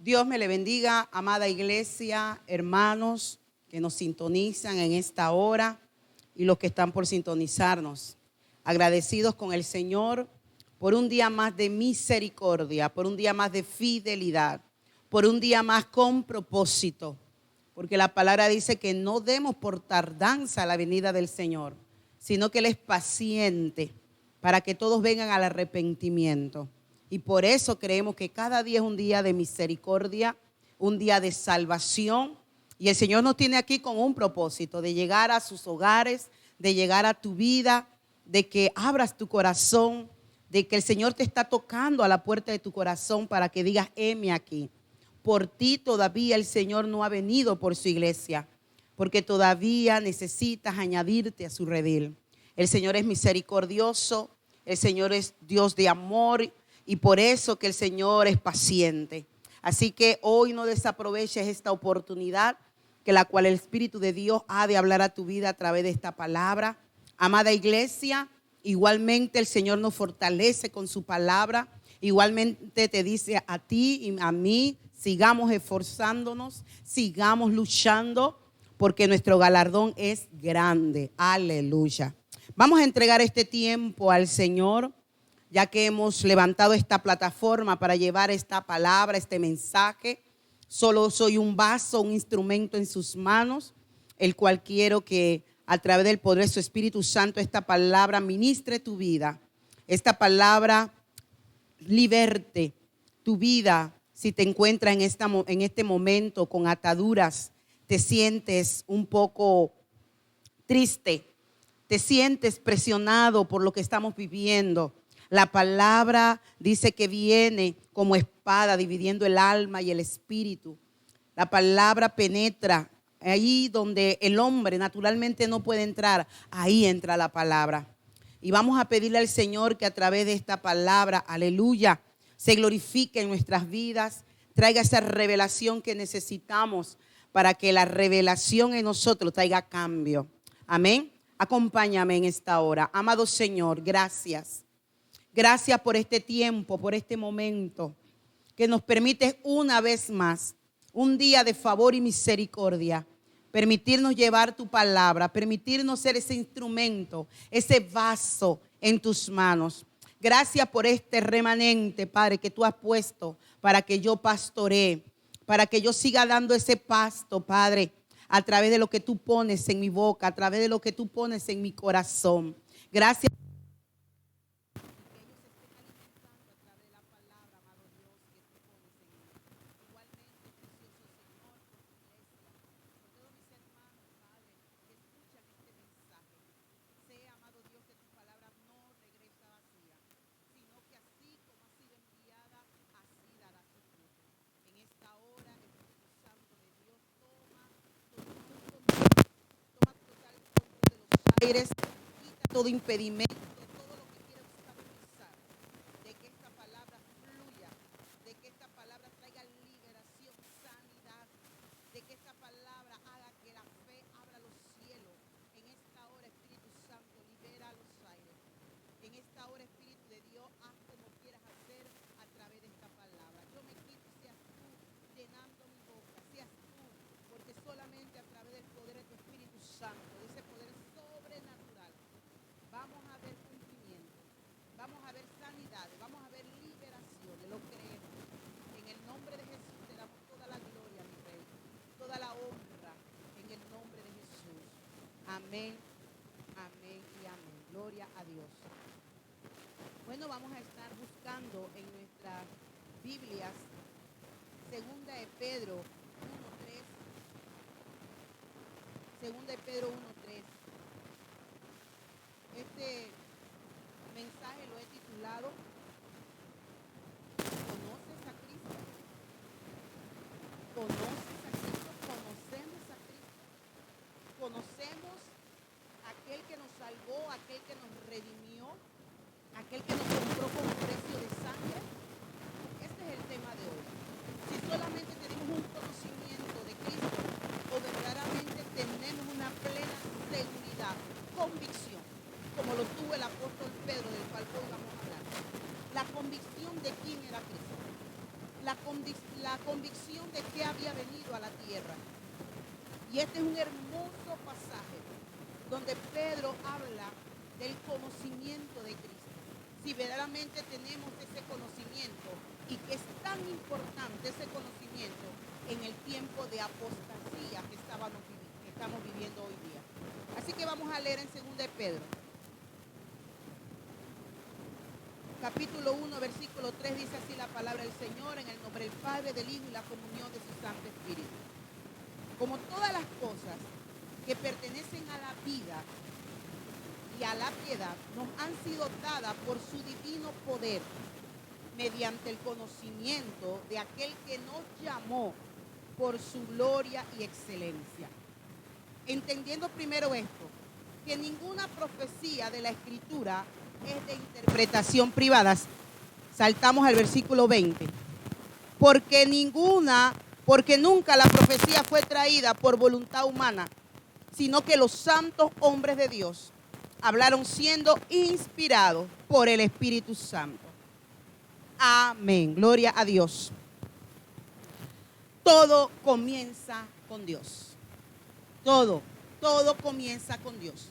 Dios me le bendiga, amada iglesia, hermanos que nos sintonizan en esta hora y los que están por sintonizarnos. Agradecidos con el Señor por un día más de misericordia, por un día más de fidelidad, por un día más con propósito. Porque la palabra dice que no demos por tardanza la venida del Señor, sino que Él es paciente para que todos vengan al arrepentimiento. Y por eso creemos que cada día es un día de misericordia, un día de salvación. Y el Señor nos tiene aquí con un propósito, de llegar a sus hogares, de llegar a tu vida, de que abras tu corazón, de que el Señor te está tocando a la puerta de tu corazón para que digas, heme aquí. Por ti todavía el Señor no ha venido por su iglesia, porque todavía necesitas añadirte a su redil. El Señor es misericordioso, el Señor es Dios de amor y por eso que el Señor es paciente. Así que hoy no desaproveches esta oportunidad que la cual el Espíritu de Dios ha de hablar a tu vida a través de esta palabra. Amada iglesia, igualmente el Señor nos fortalece con su palabra. Igualmente te dice a ti y a mí, sigamos esforzándonos, sigamos luchando, porque nuestro galardón es grande. Aleluya. Vamos a entregar este tiempo al Señor, ya que hemos levantado esta plataforma para llevar esta palabra, este mensaje. Solo soy un vaso, un instrumento en sus manos, el cual quiero que a través del poder de su Espíritu Santo esta palabra ministre tu vida. Esta palabra liberte tu vida. Si te encuentras en este momento con ataduras, te sientes un poco triste, te sientes presionado por lo que estamos viviendo. La palabra dice que viene como espada dividiendo el alma y el espíritu. La palabra penetra ahí donde el hombre naturalmente no puede entrar. Ahí entra la palabra. Y vamos a pedirle al Señor que a través de esta palabra, aleluya, se glorifique en nuestras vidas, traiga esa revelación que necesitamos para que la revelación en nosotros traiga cambio. Amén. Acompáñame en esta hora. Amado Señor, gracias. Gracias por este tiempo, por este momento que nos permite una vez más un día de favor y misericordia. Permitirnos llevar tu palabra, permitirnos ser ese instrumento, ese vaso en tus manos. Gracias por este remanente, Padre, que tú has puesto para que yo pastoree, para que yo siga dando ese pasto, Padre, a través de lo que tú pones en mi boca, a través de lo que tú pones en mi corazón. Gracias. Quita todo impedimento, todo lo que quiera obstaculizar, de que esta palabra fluya, de que esta palabra traiga liberación, sanidad, de que esta palabra haga que la fe abra los cielos. En esta hora, Espíritu Santo, libera los aires. En esta hora, Espíritu de Dios, haz como quieras hacer a través de esta palabra. Yo me quito, seas tú llenando mi boca, seas tú, porque solamente a través del poder de tu Espíritu Santo, de ese poder sobrenatural, vamos a ver cumplimiento, vamos a ver sanidades, vamos a ver liberaciones, lo creemos. En el nombre de Jesús te damos toda la gloria, mi Rey, toda la honra, en el nombre de Jesús. Amén, amén y amén. Gloria a Dios. Bueno, vamos a estar buscando en nuestras Biblias, segunda de Pedro 1:3. Segunda de Pedro 1:3. Este mensaje lo he titulado ¿Conoces a Cristo? ¿Conoces a Cristo? ¿Conocemos a Cristo? ¿Conocemos a aquel que nos salvó, aquel que nos redimió, aquel que nos compró con precio de sangre? Este es el tema de hoy. Si solamente tenemos un conocimiento de Cristo o verdaderamente tenemos una plena seguridad, convicción, como lo tuve la convicción de que había venido a la tierra. Y este es un hermoso pasaje donde Pedro habla del conocimiento de Cristo. Si verdaderamente tenemos ese conocimiento, y que es tan importante ese conocimiento en el tiempo de apostasía que estamos viviendo hoy día. Así que vamos a leer en 2 de Pedro, capítulo 1, versículo 3, dice así la palabra del Señor, en el nombre del Padre, del Hijo y la comunión de su Santo Espíritu. Como todas las cosas que pertenecen a la vida y a la piedad nos han sido dadas por su divino poder, mediante el conocimiento de aquel que nos llamó por su gloria y excelencia. Entendiendo primero esto, que ninguna profecía de la Escritura es de interpretación privada. Saltamos al versículo 20. Porque nunca la profecía fue traída por voluntad humana, sino que los santos hombres de Dios hablaron siendo inspirados por el Espíritu Santo. Amén. Gloria a Dios. Todo comienza con Dios. Todo comienza con Dios.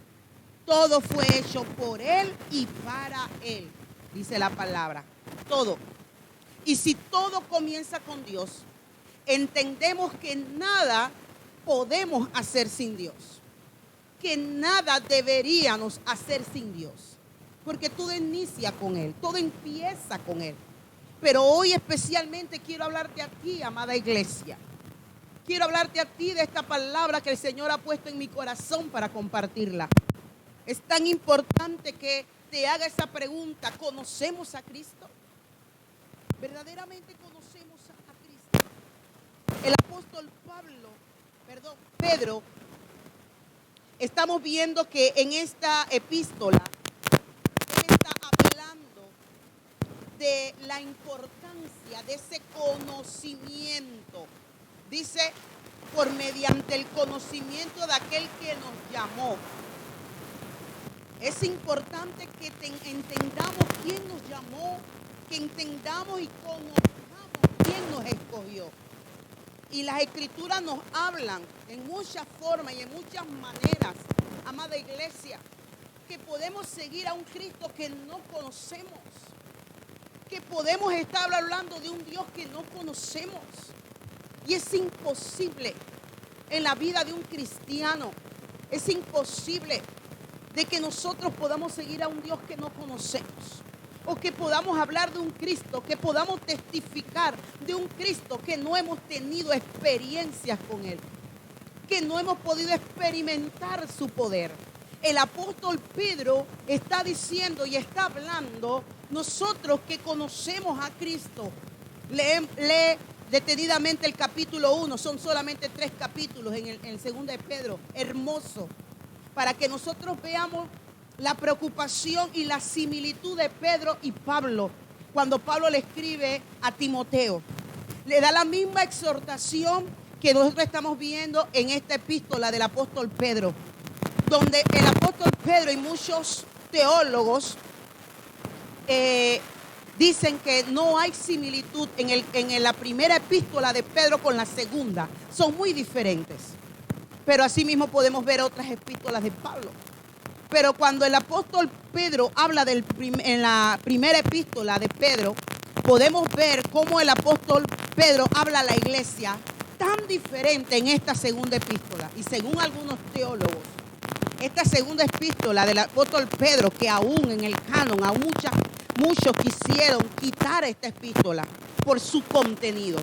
Todo fue hecho por Él y para Él, dice la palabra. Todo. Y si todo comienza con Dios, entendemos que nada podemos hacer sin Dios. Que nada deberíamos hacer sin Dios. Porque todo inicia con Él, todo empieza con Él. Pero hoy especialmente quiero hablarte a ti, amada iglesia. Quiero hablarte a ti de esta palabra que el Señor ha puesto en mi corazón para compartirla. Es tan importante que te haga esa pregunta. ¿Conocemos a Cristo? ¿Verdaderamente conocemos a Cristo? El apóstol Pedro, estamos viendo que en esta epístola él está hablando de la importancia de ese conocimiento. Dice, por mediante el conocimiento de aquel que nos llamó. Es importante que entendamos quién nos llamó, que entendamos y conozcamos quién nos escogió. Y las Escrituras nos hablan en muchas formas y en muchas maneras, amada iglesia, que podemos seguir a un Cristo que no conocemos, que podemos estar hablando de un Dios que no conocemos. Y es imposible en la vida de un cristiano, es imposible de que nosotros podamos seguir a un Dios que no conocemos, o que podamos hablar de un Cristo, que podamos testificar de un Cristo que no hemos tenido experiencias con Él, que no hemos podido experimentar su poder. El apóstol Pedro está diciendo y está hablando, nosotros que conocemos a Cristo, lee detenidamente el capítulo 1, son solamente 3 capítulos en 2 de Pedro, hermoso, para que nosotros veamos la preocupación y la similitud de Pedro y Pablo, cuando Pablo le escribe a Timoteo. Le da la misma exhortación que nosotros estamos viendo en esta epístola del apóstol Pedro, donde el apóstol Pedro y muchos teólogos dicen que no hay similitud en la primera epístola de Pedro con la segunda. Son muy diferentes. Pero asimismo podemos ver otras epístolas de Pablo. Pero cuando el apóstol Pedro habla en la primera epístola de Pedro, podemos ver cómo el apóstol Pedro habla a la iglesia tan diferente en esta segunda epístola. Y según algunos teólogos, esta segunda epístola del apóstol Pedro, que aún en el canon, muchos quisieron quitar esta epístola por su contenido.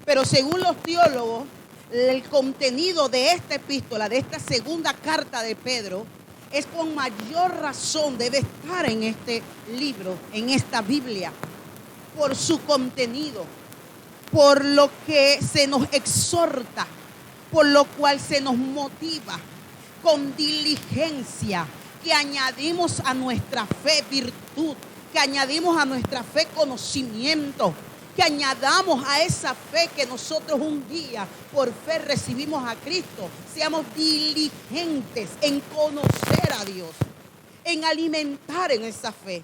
Pero según los teólogos, el contenido de esta epístola, de esta segunda carta de Pedro, es con mayor razón, debe estar en este libro, en esta Biblia, por su contenido, por lo que se nos exhorta, por lo cual se nos motiva con diligencia, que añadimos a nuestra fe virtud, que añadimos a nuestra fe conocimiento, que añadamos a esa fe que nosotros un día por fe recibimos a Cristo. Seamos diligentes en conocer a Dios, en alimentar en esa fe.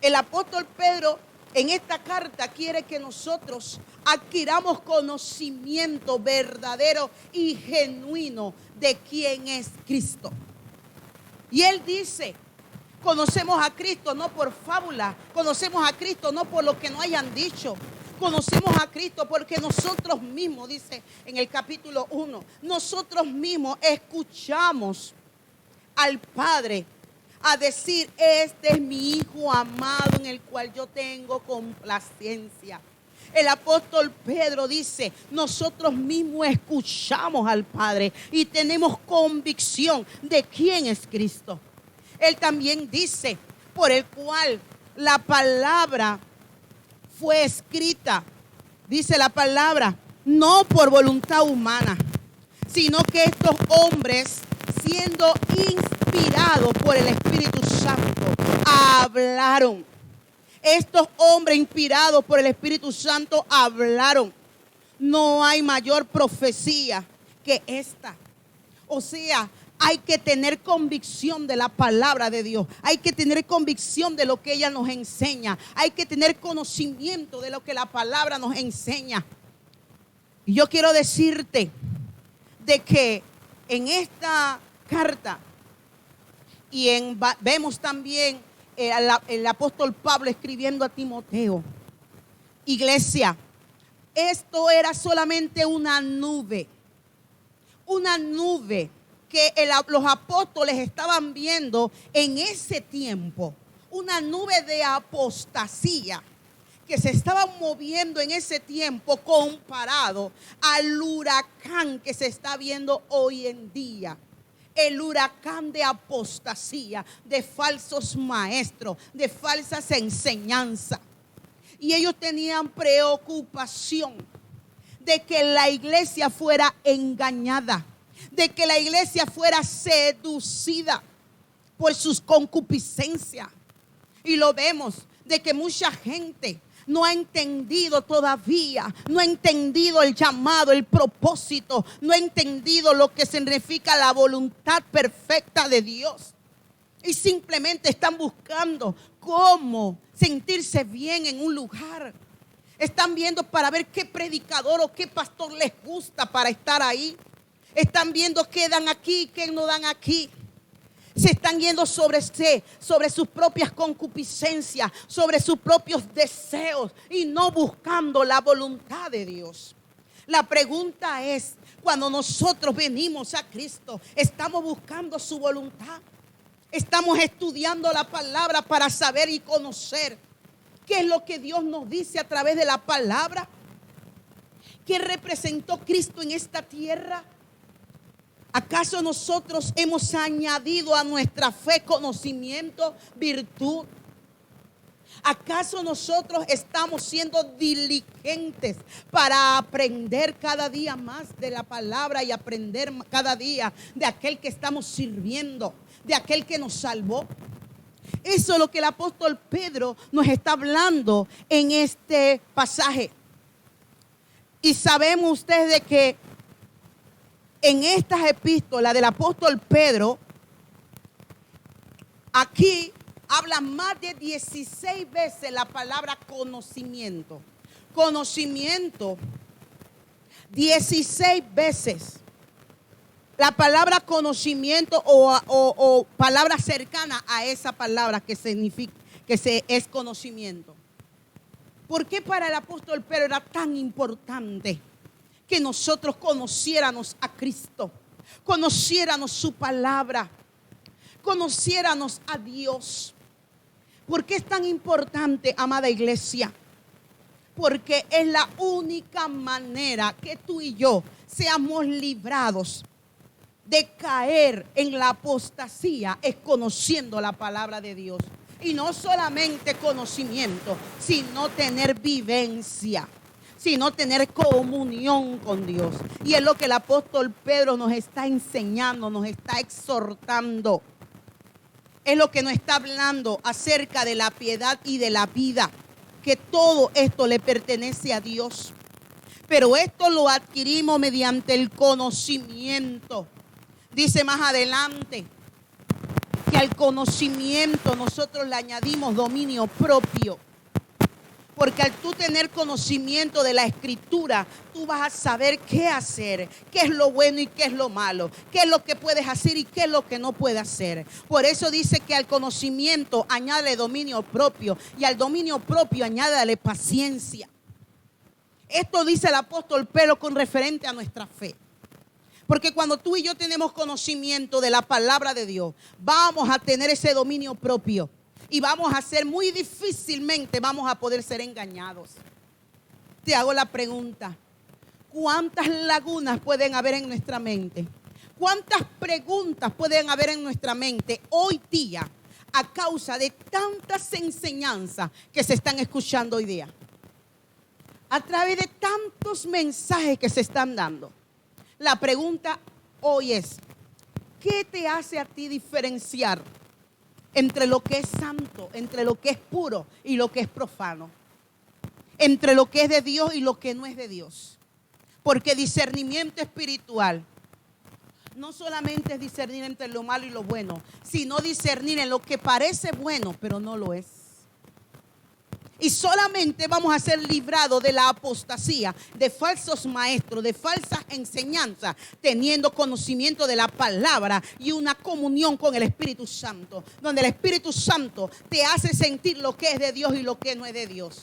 El apóstol Pedro en esta carta quiere que nosotros adquiramos conocimiento verdadero y genuino de quién es Cristo. Y él dice, conocemos a Cristo no por fábula, conocemos a Cristo no por lo que nos hayan dicho. Conocemos a Cristo porque nosotros mismos, dice en el capítulo 1, nosotros mismos escuchamos al Padre a decir, este es mi Hijo amado en el cual yo tengo complacencia. El apóstol Pedro dice, nosotros mismos escuchamos al Padre y tenemos convicción de quién es Cristo. Él también dice, por el cual la palabra fue escrita, dice la palabra, no por voluntad humana, sino que estos hombres, siendo inspirados por el Espíritu Santo, hablaron. Estos hombres inspirados por el Espíritu Santo hablaron. No hay mayor profecía que esta. O sea, hay que tener convicción de la palabra de Dios. Hay que tener convicción de lo que ella nos enseña. Hay que tener conocimiento de lo que la palabra nos enseña. Y yo quiero decirte de que en esta carta y vemos también el apóstol Pablo escribiendo a Timoteo, iglesia, esto era solamente una nube que los apóstoles estaban viendo en ese tiempo, una nube de apostasía que se estaba moviendo en ese tiempo comparado al huracán que se está viendo hoy en día. El huracán de apostasía, de falsos maestros, de falsas enseñanzas. Y ellos tenían preocupación de que la iglesia fuera engañada, de que la iglesia fuera seducida por sus concupiscencias. Y lo vemos, de que mucha gente no ha entendido todavía, no ha entendido el llamado, el propósito, no ha entendido lo que significa la voluntad perfecta de Dios. Y simplemente están buscando cómo sentirse bien en un lugar. Están viendo para ver qué predicador o qué pastor les gusta para estar ahí. Están viendo qué dan aquí, qué no dan aquí. Se están yendo sobre sus propias concupiscencias, sobre sus propios deseos y no buscando la voluntad de Dios. La pregunta es, cuando nosotros venimos a Cristo, ¿estamos buscando su voluntad? ¿Estamos estudiando la palabra para saber y conocer qué es lo que Dios nos dice a través de la palabra? ¿Qué representó Cristo en esta tierra? ¿Acaso nosotros hemos añadido a nuestra fe conocimiento, virtud? ¿Acaso nosotros estamos siendo diligentes para aprender cada día más de la palabra y aprender cada día de aquel que estamos sirviendo, de aquel que nos salvó? Eso es lo que el apóstol Pedro nos está hablando en este pasaje. Y sabemos ustedes de que en estas epístolas del apóstol Pedro, aquí habla más de 16 veces la palabra conocimiento. Conocimiento, 16 veces. La palabra conocimiento o palabra cercana a esa palabra que significa es conocimiento. ¿Por qué para el apóstol Pedro era tan importante que nosotros conociéramos a Cristo, conociéramos su palabra, conociéramos a Dios? ¿Por qué es tan importante, amada iglesia? Porque es la única manera que tú y yo seamos librados de caer en la apostasía, es conociendo la palabra de Dios. Y no solamente conocimiento, sino tener vivencia, sino tener comunión con Dios. Y es lo que el apóstol Pedro nos está enseñando, nos está exhortando. Es lo que nos está hablando acerca de la piedad y de la vida, que todo esto le pertenece a Dios. Pero esto lo adquirimos mediante el conocimiento. Dice más adelante que al conocimiento nosotros le añadimos dominio propio. Porque al tú tener conocimiento de la Escritura, tú vas a saber qué hacer, qué es lo bueno y qué es lo malo, qué es lo que puedes hacer y qué es lo que no puedes hacer. Por eso dice que al conocimiento añádele dominio propio y al dominio propio añádale paciencia. Esto dice el apóstol Pedro con referente a nuestra fe. Porque cuando tú y yo tenemos conocimiento de la palabra de Dios, vamos a tener ese dominio propio. Y vamos a ser muy difícilmente, vamos a poder ser engañados. Te hago la pregunta: ¿cuántas lagunas pueden haber en nuestra mente? ¿Cuántas preguntas pueden haber en nuestra mente hoy día a causa de tantas enseñanzas que se están escuchando hoy día? A través de tantos mensajes que se están dando. La pregunta hoy es: ¿qué te hace a ti diferenciar entre lo que es santo, entre lo que es puro y lo que es profano? Entre lo que es de Dios y lo que no es de Dios. Porque discernimiento espiritual no solamente es discernir entre lo malo y lo bueno, sino discernir en lo que parece bueno, pero no lo es. Y solamente vamos a ser librados de la apostasía, de falsos maestros, de falsas enseñanzas, teniendo conocimiento de la palabra y una comunión con el Espíritu Santo, donde el Espíritu Santo te hace sentir lo que es de Dios y lo que no es de Dios.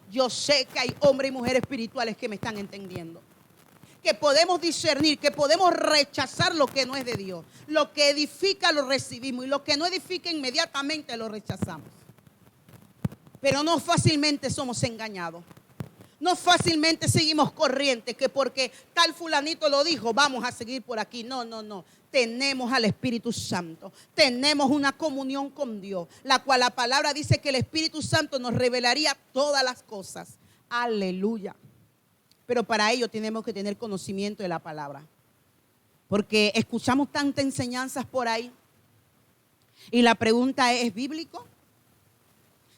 Yo sé que hay hombres y mujeres espirituales que me están entendiendo. Que podemos discernir, que podemos rechazar lo que no es de Dios. Lo que edifica lo recibimos y lo que no edifica inmediatamente lo rechazamos. Pero no fácilmente somos engañados. No fácilmente seguimos corrientes, que porque tal fulanito lo dijo, vamos a seguir por aquí. No. Tenemos al Espíritu Santo. Tenemos una comunión con Dios, la cual la palabra dice que el Espíritu Santo nos revelaría todas las cosas. Aleluya. Pero para ello tenemos que tener conocimiento de la palabra. Porque escuchamos tantas enseñanzas por ahí. Y la pregunta es bíblico.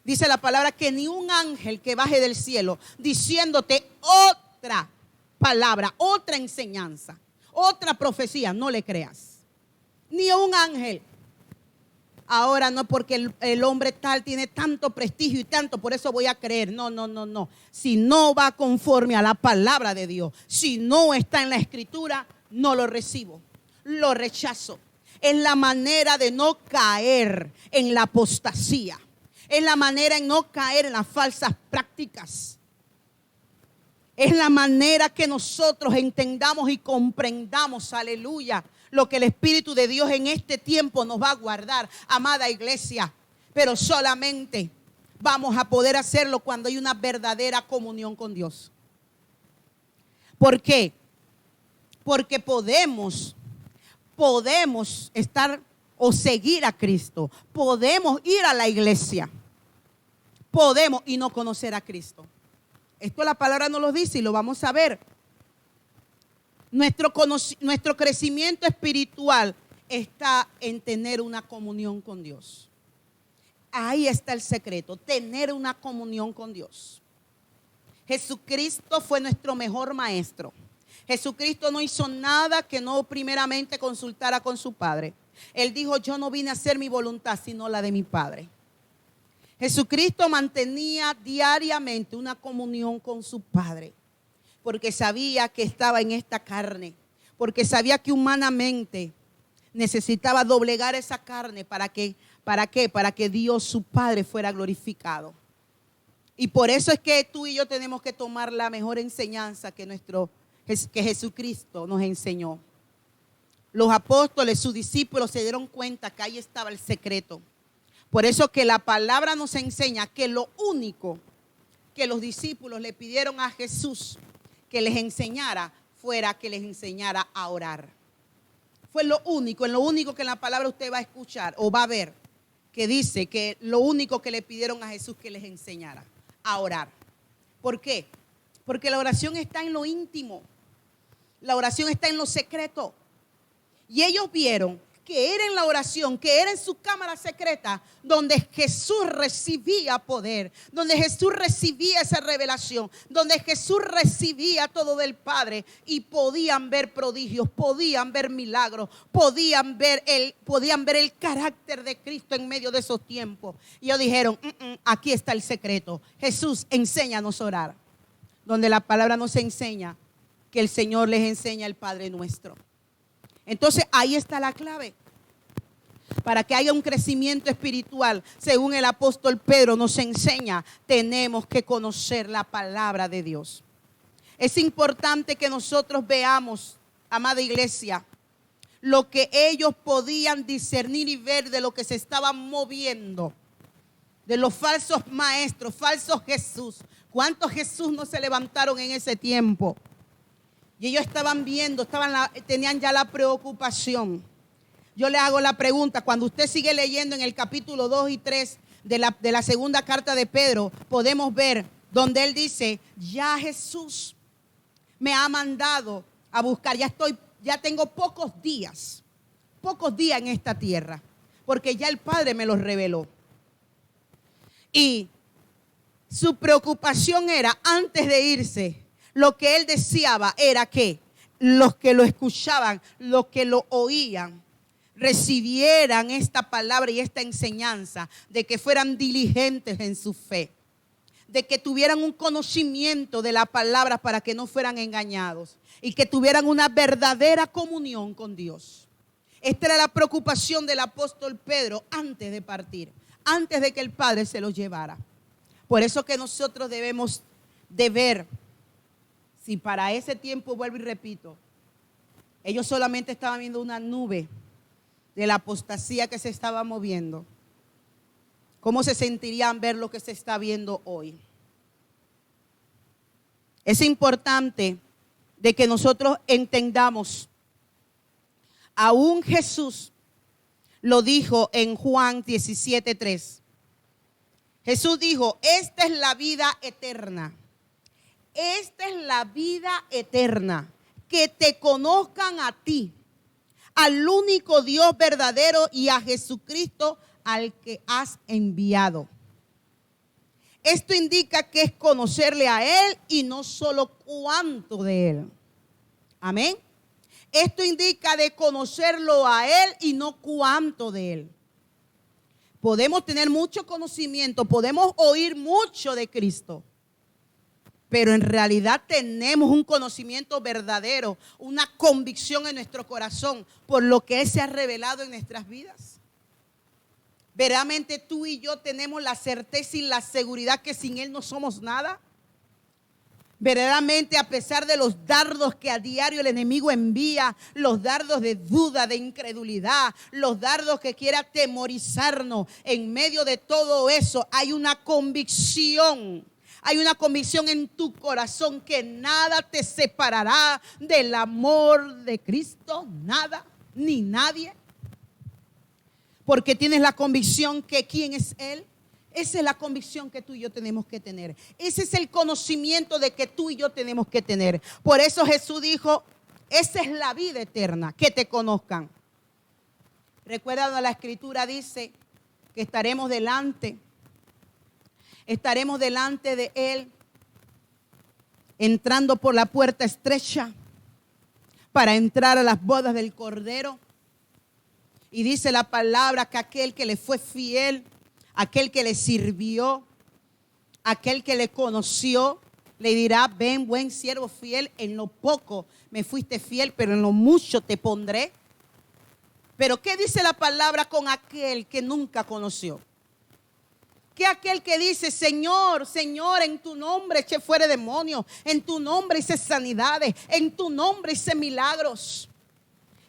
Dice la palabra que ni un ángel que baje del cielo diciéndote otra palabra, otra enseñanza, otra profecía, no le creas. Ni un ángel. Ahora no porque el hombre tal tiene tanto prestigio y tanto, por eso voy a creer. No. Si no va conforme a la palabra de Dios, si no está en la Escritura, no lo recibo, lo rechazo. Es la manera de no caer en la apostasía. Es la manera en no caer en las falsas prácticas. Es la manera que nosotros entendamos y comprendamos, aleluya, lo que el Espíritu de Dios en este tiempo nos va a guardar, amada iglesia. Pero solamente vamos a poder hacerlo cuando hay una verdadera comunión con Dios. ¿Por qué? Porque podemos estar o seguir a Cristo. Podemos ir a la iglesia. Podemos y no conocer a Cristo. Esto la palabra nos lo dice y lo vamos a ver. Nuestro crecimiento espiritual está en tener una comunión con Dios. Ahí está el secreto, tener una comunión con Dios. Jesucristo fue nuestro mejor maestro. Jesucristo no hizo nada que no primeramente consultara con su Padre. Él dijo: yo no vine a hacer mi voluntad, sino la de mi Padre. Jesucristo mantenía diariamente una comunión con su Padre, porque sabía que estaba en esta carne, porque sabía que humanamente necesitaba doblegar esa carne para que Dios, su Padre, fuera glorificado. Y por eso es que tú y yo tenemos que tomar la mejor enseñanza que Jesucristo nos enseñó. Los apóstoles, sus discípulos, se dieron cuenta que ahí estaba el secreto. Por eso que la palabra nos enseña que lo único que los discípulos le pidieron a Jesús que les enseñara fuera que les enseñara a orar. Fue lo único, en lo único que en la palabra usted va a escuchar o va a ver, que dice que lo único que le pidieron a Jesús que les enseñara a orar. ¿Por qué? Porque la oración está en lo íntimo. La oración está en lo secreto. Y ellos vieron que era en la oración, que era en su cámara secreta, donde Jesús recibía poder, donde Jesús recibía esa revelación, donde Jesús recibía todo del Padre, y podían ver prodigios, podían ver milagros, podían ver el carácter de Cristo en medio de esos tiempos. Y ellos dijeron, aquí está el secreto. Jesús, enséñanos a orar. Donde la palabra nos enseña que el Señor les enseña el Padre nuestro. Entonces ahí está la clave. Para que haya un crecimiento espiritual, según el apóstol Pedro nos enseña, tenemos que conocer la palabra de Dios. Es importante que nosotros veamos, amada iglesia, lo que ellos podían discernir y ver de lo que se estaban moviendo, de los falsos maestros, falsos Jesús. ¿Cuántos Jesús no se levantaron en ese tiempo? Y ellos estaban viendo, tenían ya la preocupación. Yo le hago la pregunta, cuando usted sigue leyendo en el capítulo 2 y 3 de la segunda carta de Pedro, podemos ver donde él dice, ya Jesús me ha mandado a buscar, ya tengo pocos días en esta tierra, porque ya el Padre me los reveló. Y su preocupación era, antes de irse, lo que él deseaba era que los que lo escuchaban, los que lo oían, recibieran esta palabra y esta enseñanza, de que fueran diligentes en su fe, de que tuvieran un conocimiento de la palabra para que no fueran engañados y que tuvieran una verdadera comunión con Dios. Esta era la preocupación del apóstol Pedro antes de partir, antes de que el Padre se los llevara. Por eso que nosotros debemos de ver, si para ese tiempo, vuelvo y repito, ellos solamente estaban viendo una nube de la apostasía que se estaba moviendo, ¿cómo se sentirían ver lo que se está viendo hoy? Es importante de que nosotros entendamos, aún Jesús lo dijo en Juan 17:3. Jesús dijo, esta es la vida eterna. Esta es la vida eterna, que te conozcan a ti, al único Dios verdadero, y a Jesucristo al que has enviado. Esto indica que es conocerle a Él y no solo cuánto de Él. Amén. Esto indica de conocerlo a Él y no cuánto de Él. Podemos tener mucho conocimiento, podemos oír mucho de Cristo, pero en realidad tenemos un conocimiento verdadero, una convicción en nuestro corazón por lo que Él se ha revelado en nuestras vidas. Verdaderamente tú y yo tenemos la certeza y la seguridad que sin Él no somos nada. Verdaderamente, a pesar de los dardos que a diario el enemigo envía, los dardos de duda, de incredulidad, los dardos que quiere atemorizarnos, en medio de todo eso hay una convicción. Hay una convicción en tu corazón que nada te separará del amor de Cristo, nada ni nadie. Porque tienes la convicción que ¿quién es Él? Esa es la convicción que tú y yo tenemos que tener. Ese es el conocimiento de que tú y yo tenemos que tener. Por eso Jesús dijo, esa es la vida eterna, que te conozcan. Recuerda donde la Escritura dice que estaremos delante de Él, entrando por la puerta estrecha para entrar a las bodas del Cordero. Y dice la palabra que aquel que le fue fiel, aquel que le sirvió, aquel que le conoció, le dirá, ven buen siervo fiel, en lo poco me fuiste fiel, pero en lo mucho te pondré. Pero ¿qué dice la palabra con aquel que nunca conoció? Que aquel que dice, Señor, Señor, en tu nombre eché fuera demonios, en tu nombre hice sanidades, en tu nombre hice milagros.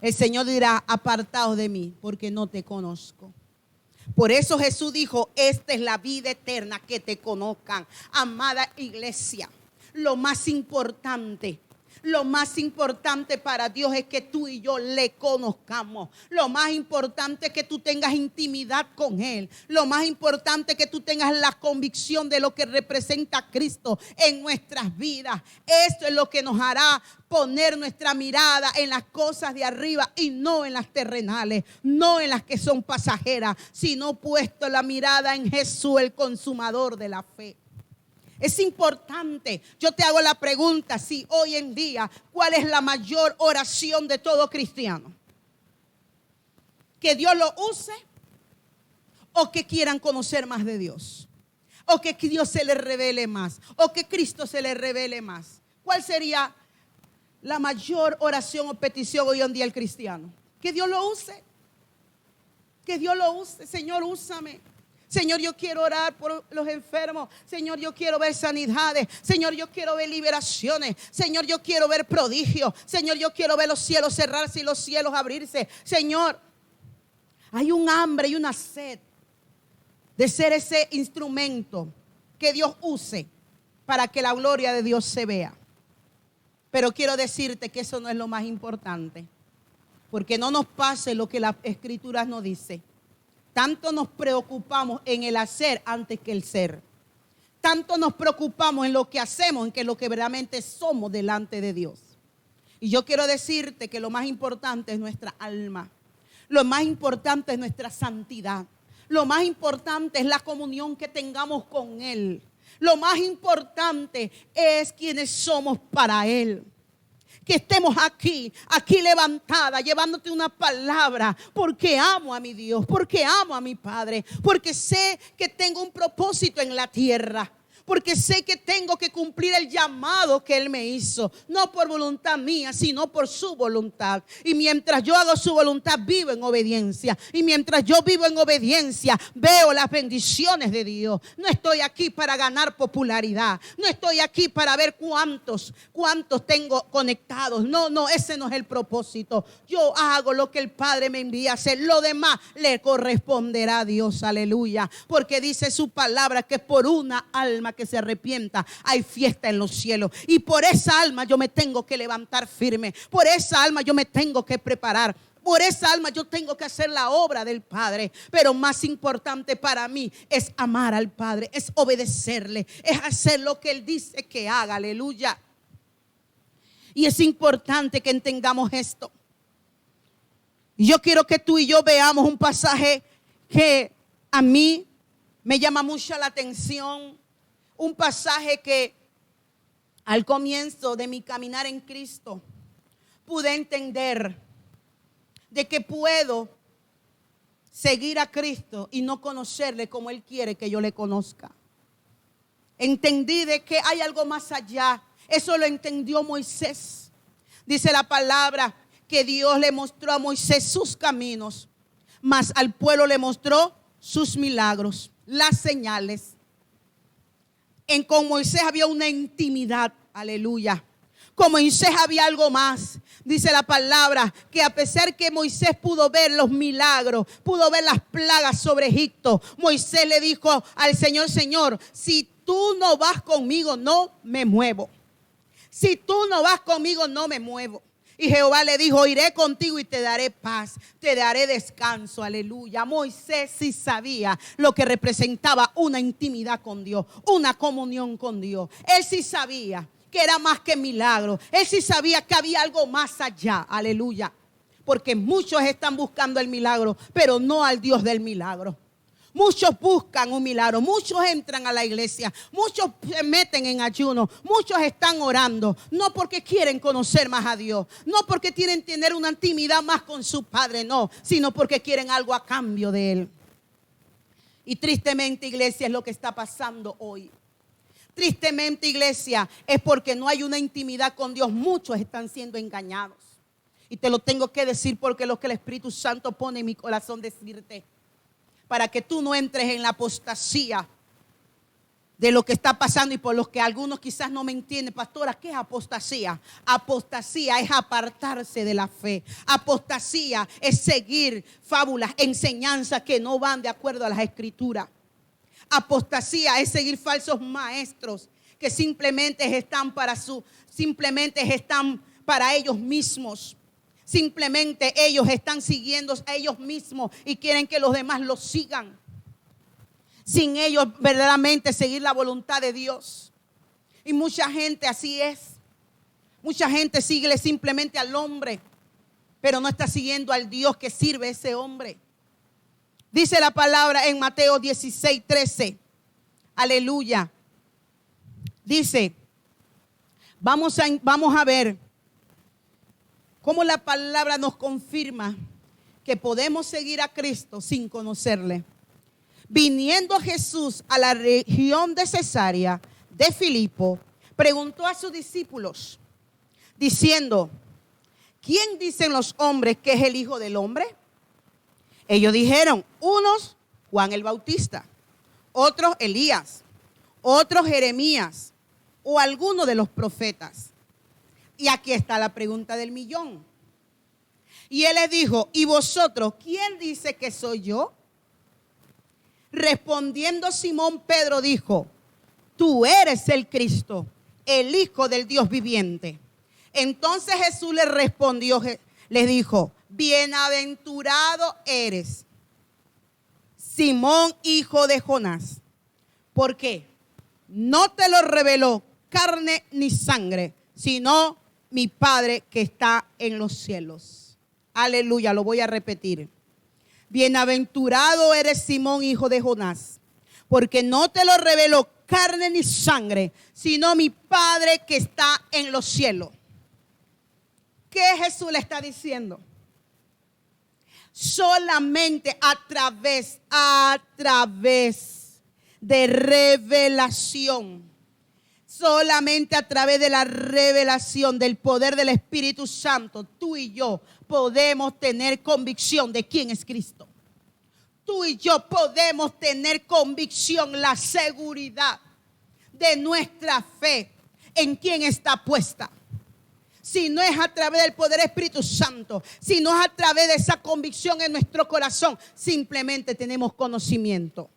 El Señor dirá, apartaos de mí, porque no te conozco. Por eso Jesús dijo, esta es la vida eterna, que te conozcan. Amada iglesia, lo más importante Lo más importante para Dios es que tú y yo le conozcamos. Lo más importante es que tú tengas intimidad con Él. Lo más importante es que tú tengas la convicción de lo que representa a Cristo en nuestras vidas. Esto es lo que nos hará poner nuestra mirada en las cosas de arriba y no en las terrenales, no en las que son pasajeras, sino puesto la mirada en Jesús, el consumador de la fe. Es importante. Yo te hago la pregunta, si hoy en día, ¿cuál es la mayor oración de todo cristiano? ¿Que Dios lo use o que quieran conocer más de Dios? ¿O que Dios se les revele más? ¿O que Cristo se les revele más? ¿Cuál sería la mayor oración o petición hoy en día del cristiano? Que Dios lo use. Que Dios lo use. Señor, úsame. Señor, yo quiero orar por los enfermos. Señor, yo quiero ver sanidades. Señor, yo quiero ver liberaciones. Señor, yo quiero ver prodigios. Señor, yo quiero ver los cielos cerrarse y los cielos abrirse. Señor, hay un hambre y una sed de ser ese instrumento que Dios use para que la gloria de Dios se vea. Pero quiero decirte que eso no es lo más importante, porque no nos pase lo que las Escrituras nos dice. Tanto nos preocupamos en el hacer antes que el ser. Tanto nos preocupamos en lo que hacemos, en que lo que verdaderamente somos delante de Dios. Y yo quiero decirte que lo más importante es nuestra alma. Lo más importante es nuestra santidad. Lo más importante es la comunión que tengamos con Él. Lo más importante es quienes somos para Él. Que estemos aquí levantada, llevándote una palabra, porque amo a mi Dios, porque amo a mi Padre, porque sé que tengo un propósito en la tierra. Porque sé que tengo que cumplir el llamado que Él me hizo. No por voluntad mía, sino por su voluntad. Y mientras yo hago su voluntad, vivo en obediencia. Y mientras yo vivo en obediencia, veo las bendiciones de Dios. No estoy aquí para ganar popularidad. No estoy aquí para ver cuántos tengo conectados. No, ese no es el propósito. Yo hago lo que el Padre me envía a hacer. Lo demás le corresponderá a Dios. Aleluya. Porque dice su palabra que por una alma que se arrepienta hay fiesta en los cielos, y por esa alma yo me tengo que levantar firme, por esa alma yo me tengo que preparar, por esa alma yo tengo que hacer la obra del Padre. Pero más importante para mí es amar al Padre, es obedecerle, es hacer lo que Él dice que haga. Aleluya. Y es importante que entendamos esto. Y yo quiero que tú y yo veamos un pasaje que a mí me llama mucho la atención. Un pasaje que al comienzo de mi caminar en Cristo pude entender de que puedo seguir a Cristo y no conocerle como Él quiere que yo le conozca. Entendí de que hay algo más allá. Eso lo entendió Moisés. Dice la palabra que Dios le mostró a Moisés sus caminos, mas al pueblo le mostró sus milagros, las señales. Con Moisés había una intimidad, aleluya. Con Moisés había algo más. Dice la palabra que a pesar que Moisés pudo ver los milagros, pudo ver las plagas sobre Egipto, Moisés le dijo al Señor: Señor, si tú no vas conmigo, no me muevo. Si tú no vas conmigo, no me muevo. Y Jehová le dijo: iré contigo y te daré paz, te daré descanso. Aleluya. Moisés sí sabía lo que representaba una intimidad con Dios, una comunión con Dios. Él sí sabía que era más que milagro. Él sí sabía que había algo más allá. Aleluya. Porque muchos están buscando el milagro, pero no al Dios del milagro. Muchos buscan un milagro, muchos entran a la iglesia, muchos se meten en ayuno, muchos están orando, no porque quieren conocer más a Dios, no porque quieren tener una intimidad más con su Padre, no, sino porque quieren algo a cambio de Él. Y tristemente, iglesia, es lo que está pasando hoy. Tristemente, iglesia, es porque no hay una intimidad con Dios. Muchos están siendo engañados. Y te lo tengo que decir porque es lo que el Espíritu Santo pone en mi corazón decirte, para que tú no entres en la apostasía de lo que está pasando y por los que algunos quizás no me entienden. Pastora, ¿qué es apostasía? Apostasía es apartarse de la fe. Apostasía es seguir fábulas, enseñanzas que no van de acuerdo a las Escrituras. Apostasía es seguir falsos maestros que simplemente están para ellos mismos. Simplemente ellos están siguiendo a ellos mismos y quieren que los demás los sigan, sin ellos verdaderamente seguir la voluntad de Dios. Y mucha gente así es. Mucha gente sigue simplemente al hombre, pero no está siguiendo al Dios que sirve a ese hombre. Dice la palabra en Mateo 16:13. Aleluya. Dice, vamos a ver cómo la palabra nos confirma que podemos seguir a Cristo sin conocerle. Viniendo Jesús a la región de Cesarea de Filipo, preguntó a sus discípulos, diciendo, ¿quién dicen los hombres que es el Hijo del Hombre? Ellos dijeron, unos Juan el Bautista, otros Elías, otros Jeremías o alguno de los profetas. Y aquí está la pregunta del millón. Y él les dijo, ¿y vosotros quién dice que soy yo? Respondiendo Simón Pedro dijo, tú eres el Cristo, el Hijo del Dios viviente. Entonces Jesús le respondió, les dijo, bienaventurado eres, Simón, hijo de Jonás, porque no te lo reveló carne ni sangre, sino mi Padre que está en los cielos. Aleluya, lo voy a repetir. Bienaventurado eres, Simón, hijo de Jonás, porque no te lo reveló carne ni sangre, sino mi Padre que está en los cielos. ¿Qué Jesús le está diciendo? Solamente a través de revelación, solamente a través de la revelación del poder del Espíritu Santo, tú y yo podemos tener convicción de quién es Cristo. Tú y yo podemos tener convicción, la seguridad de nuestra fe en quién está puesta. Si no es a través del poder del Espíritu Santo, si no es a través de esa convicción en nuestro corazón, simplemente tenemos conocimiento.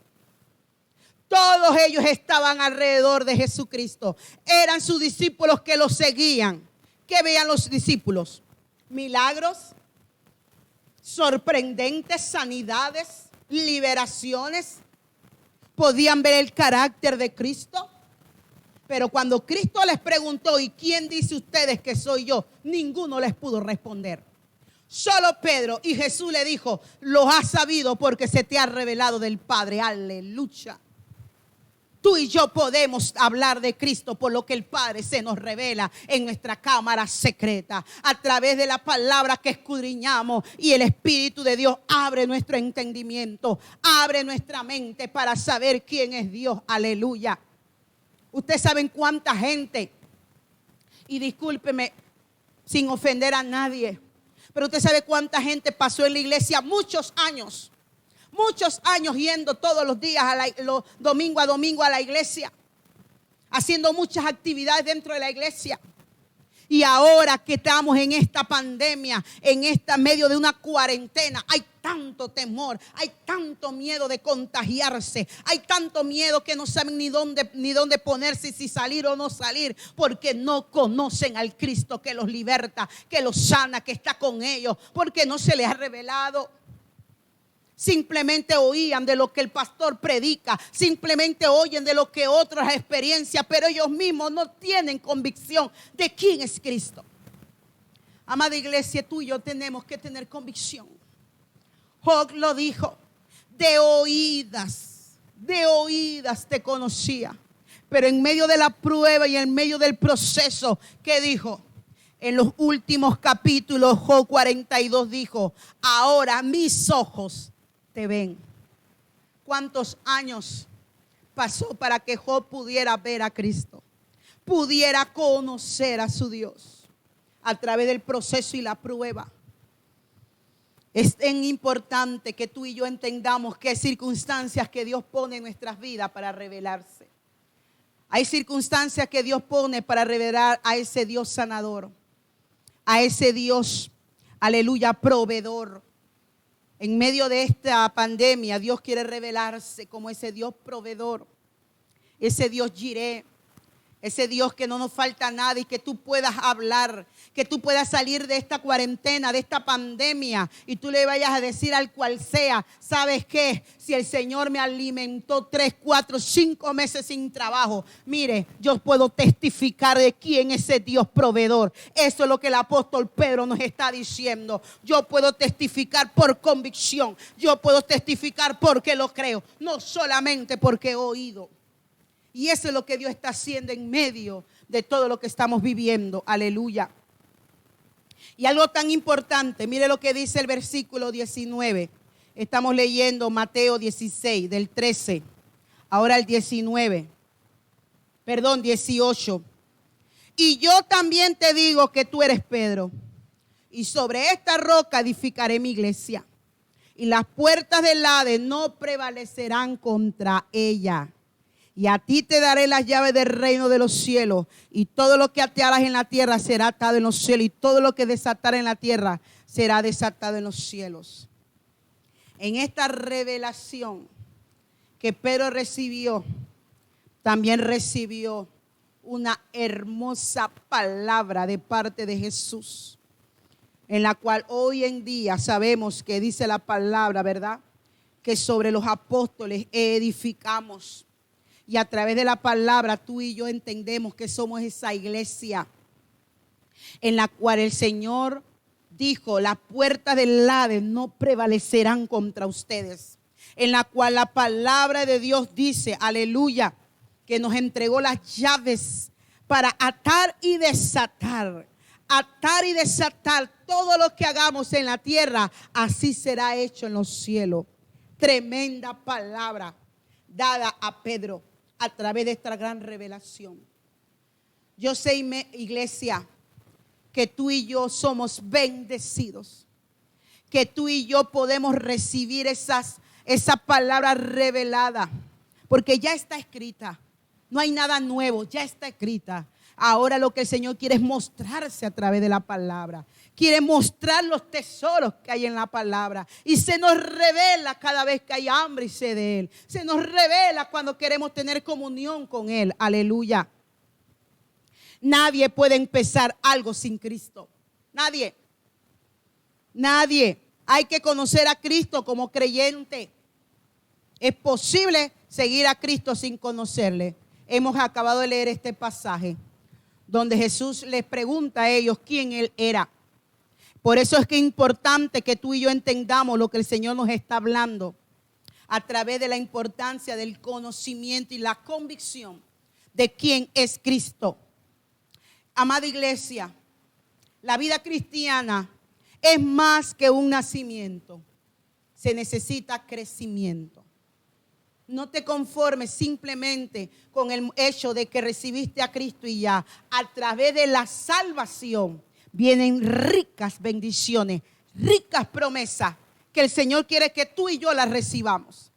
Todos ellos estaban alrededor de Jesucristo. Eran sus discípulos que lo seguían. ¿Qué veían los discípulos? Milagros, sorprendentes sanidades, liberaciones. Podían ver el carácter de Cristo. Pero cuando Cristo les preguntó, ¿y quién dice ustedes que soy yo? Ninguno les pudo responder. Solo Pedro, y Jesús le dijo, lo has sabido porque se te ha revelado del Padre. Aleluya. Tú y yo podemos hablar de Cristo por lo que el Padre se nos revela en nuestra cámara secreta, a través de la palabra que escudriñamos, y el Espíritu de Dios abre nuestro entendimiento, abre nuestra mente para saber quién es Dios. Aleluya. Ustedes saben cuánta gente, y discúlpeme sin ofender a nadie, pero usted sabe cuánta gente pasó en la iglesia muchos años yendo todos los días, domingo a domingo a la iglesia, haciendo muchas actividades dentro de la iglesia. Y ahora que estamos en esta pandemia, medio de una cuarentena, hay tanto temor, hay tanto miedo de contagiarse, hay tanto miedo que no saben ni dónde ponerse, si salir o no salir, porque no conocen al Cristo que los liberta, que los sana, que está con ellos, porque no se les ha revelado. Simplemente oían de lo que el pastor predica, simplemente oyen de lo que otras experiencias, pero ellos mismos no tienen convicción de quién es Cristo. Amada iglesia, tú y yo tenemos que tener convicción. Job lo dijo, de oídas te conocía, pero en medio de la prueba y en medio del proceso, ¿qué dijo? En los últimos capítulos, Job 42 dijo, ahora mis ojos te ven. ¿Cuántos años pasó para que Job pudiera ver a Cristo? Pudiera conocer a su Dios a través del proceso y la prueba. Es tan importante que tú y yo entendamos que hay circunstancias que Dios pone en nuestras vidas para revelarse. Hay circunstancias que Dios pone para revelar a ese Dios sanador, a ese Dios, aleluya, proveedor. En medio de esta pandemia, Dios quiere revelarse como ese Dios proveedor, ese Dios Jireh, Ese Dios que no nos falta nada y que tú puedas hablar, que tú puedas salir de esta cuarentena, de esta pandemia y tú le vayas a decir al cual sea, ¿sabes qué? Si el Señor me alimentó 3, 4, 5 meses sin trabajo, mire, yo puedo testificar de quién es ese Dios proveedor. Eso es lo que el apóstol Pedro nos está diciendo. Yo puedo testificar por convicción, yo puedo testificar porque lo creo, no solamente porque he oído. Y eso es lo que Dios está haciendo en medio de todo lo que estamos viviendo. Aleluya. Y algo tan importante, mire lo que dice el versículo 19. Estamos leyendo Mateo 16, del 13. Ahora el 18. Y yo también te digo que tú eres Pedro. Y sobre esta roca edificaré mi iglesia. Y las puertas del Hades no prevalecerán contra ella. Y a ti te daré las llaves del reino de los cielos. Y todo lo que atarás en la tierra será atado en los cielos. Y todo lo que desatarás en la tierra será desatado en los cielos. En esta revelación que Pedro recibió, también recibió una hermosa palabra de parte de Jesús. En la cual hoy en día sabemos que dice la palabra, ¿verdad? Que sobre los apóstoles edificamos. Y a través de la palabra tú y yo entendemos que somos esa iglesia en la cual el Señor dijo, las puertas del Hades no prevalecerán contra ustedes. En la cual la palabra de Dios dice, aleluya, que nos entregó las llaves para atar y desatar. Atar y desatar todo lo que hagamos en la tierra, así será hecho en los cielos. Tremenda palabra dada a Pedro a través de esta gran revelación. Yo sé, iglesia, que tú y yo somos bendecidos, que tú y yo podemos recibir esa palabra revelada, porque ya está escrita. No hay nada nuevo, ya está escrita. Ahora lo que el Señor quiere es mostrarse a través de la palabra. Quiere mostrar los tesoros que hay en la palabra. Y se nos revela cada vez que hay hambre y sed de Él. Se nos revela cuando queremos tener comunión con Él. Aleluya. Nadie puede empezar algo sin Cristo. Nadie. Nadie. Hay que conocer a Cristo como creyente. Es posible seguir a Cristo sin conocerle. Hemos acabado de leer este pasaje donde Jesús les pregunta a ellos quién Él era. Por eso es que es importante que tú y yo entendamos lo que el Señor nos está hablando a través de la importancia del conocimiento y la convicción de quién es Cristo. Amada iglesia, la vida cristiana es más que un nacimiento. Se necesita crecimiento. No te conformes simplemente con el hecho de que recibiste a Cristo y ya. A través de la salvación vienen ricas bendiciones, ricas promesas que el Señor quiere que tú y yo las recibamos.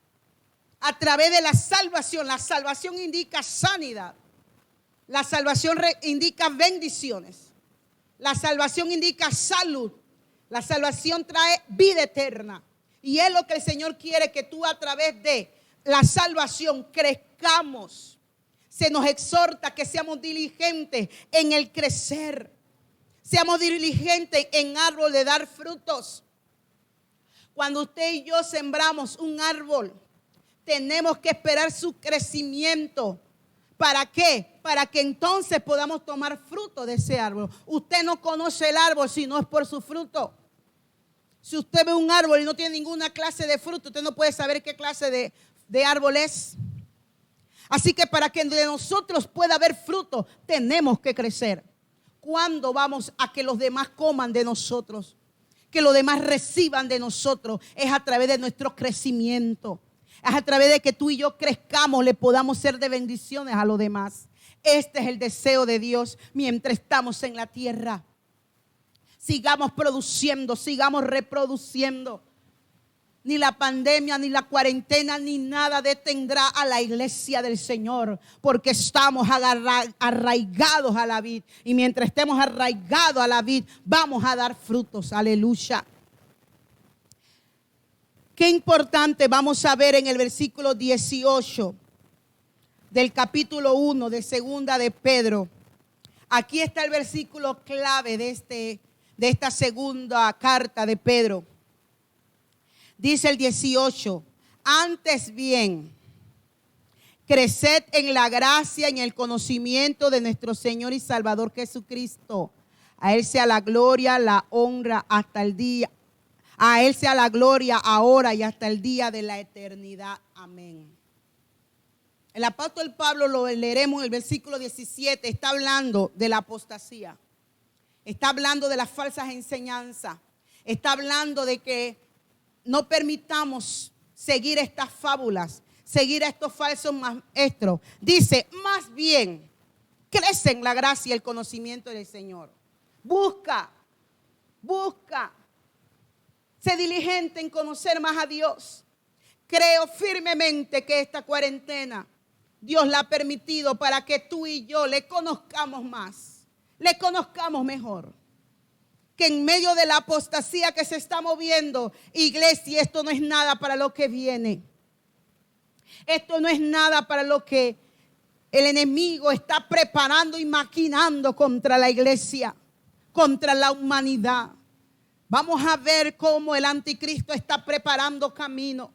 A través de la salvación indica sanidad. La salvación indica bendiciones. La salvación indica salud. La salvación trae vida eterna. Y es lo que el Señor quiere, que tú a través de la salvación crezcamos. Se nos exhorta que seamos diligentes en el crecer. Seamos diligentes en árbol de dar frutos. Cuando usted y yo sembramos un árbol, tenemos que esperar su crecimiento. ¿Para qué? Para que entonces podamos tomar fruto de ese árbol. Usted no conoce el árbol si no es por su fruto. Si usted ve un árbol y no tiene ninguna clase de fruto, usted no puede saber qué clase de árbol es. Así que para que de nosotros pueda haber fruto, tenemos que crecer. ¿Cuándo vamos a que los demás coman de nosotros? Que los demás reciban de nosotros. Es a través de nuestro crecimiento. Es a través de que tú y yo crezcamos, le podamos ser de bendiciones a los demás. Este es el deseo de Dios mientras estamos en la tierra. Sigamos produciendo, sigamos reproduciendo. Ni la pandemia, ni la cuarentena, ni nada detendrá a la iglesia del Señor, porque estamos arraigados a la vid. Y mientras estemos arraigados a la vid, vamos a dar frutos. Aleluya. Qué importante vamos a ver en el versículo 18. del capítulo 1 de segunda de Pedro. Aquí está el versículo clave de esta segunda carta de Pedro. Dice el 18: antes bien, creced en la gracia y en el conocimiento de nuestro Señor y Salvador Jesucristo. A Él sea la gloria, la honra hasta el día. A Él sea la gloria ahora y hasta el día de la eternidad. Amén. El apóstol Pablo, lo leeremos en el versículo 17, está hablando de la apostasía. Está hablando de las falsas enseñanzas. Está hablando de que no permitamos seguir estas fábulas, seguir a estos falsos maestros. Dice, más bien, crece en la gracia y el conocimiento del Señor. Busca. Sé diligente en conocer más a Dios. Creo firmemente que esta cuarentena Dios la ha permitido para que tú y yo le conozcamos más, le conozcamos mejor. Que en medio de la apostasía que se está moviendo, iglesia, esto no es nada para lo que viene. Esto no es nada para lo que el enemigo está preparando y maquinando contra la iglesia, contra la humanidad. Vamos a ver cómo el anticristo está preparando camino.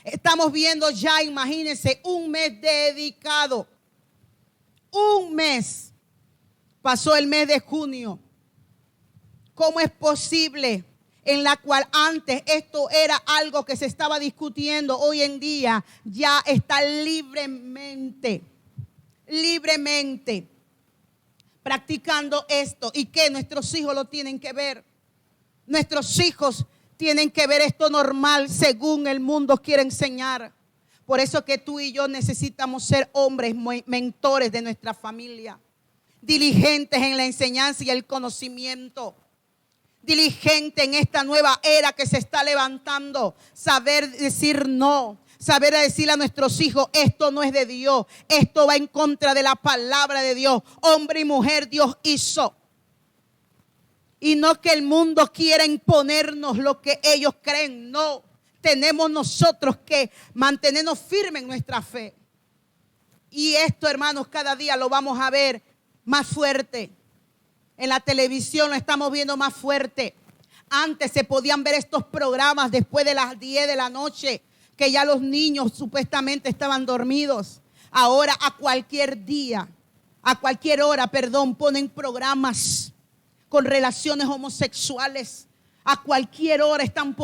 Estamos viendo ya, imagínense, un mes dedicado. Un mes. Pasó el mes de junio. ¿Cómo es posible en la cual antes esto era algo que se estaba discutiendo? Hoy en día ya está libremente practicando esto. ¿Y qué? Nuestros hijos lo tienen que ver. Nuestros hijos tienen que ver esto normal según el mundo quiere enseñar. Por eso que tú y yo necesitamos ser hombres, mentores de nuestra familia. Diligentes en la enseñanza y el conocimiento. Diligente en esta nueva era que se está levantando. Saber decir no. Saber decirle a nuestros hijos, esto no es de Dios. Esto va en contra de la palabra de Dios. Hombre y mujer Dios hizo. Y no que el mundo quiera imponernos lo que ellos creen. No, tenemos nosotros que mantenernos firmes en nuestra fe. Y esto, hermanos, cada día lo vamos a ver más fuerte. En la televisión lo estamos viendo más fuerte. Antes se podían ver estos programas después de las 10 de la noche, que ya los niños supuestamente estaban dormidos. Ahora a cualquier día, a cualquier hora, ponen programas con relaciones homosexuales. A cualquier hora están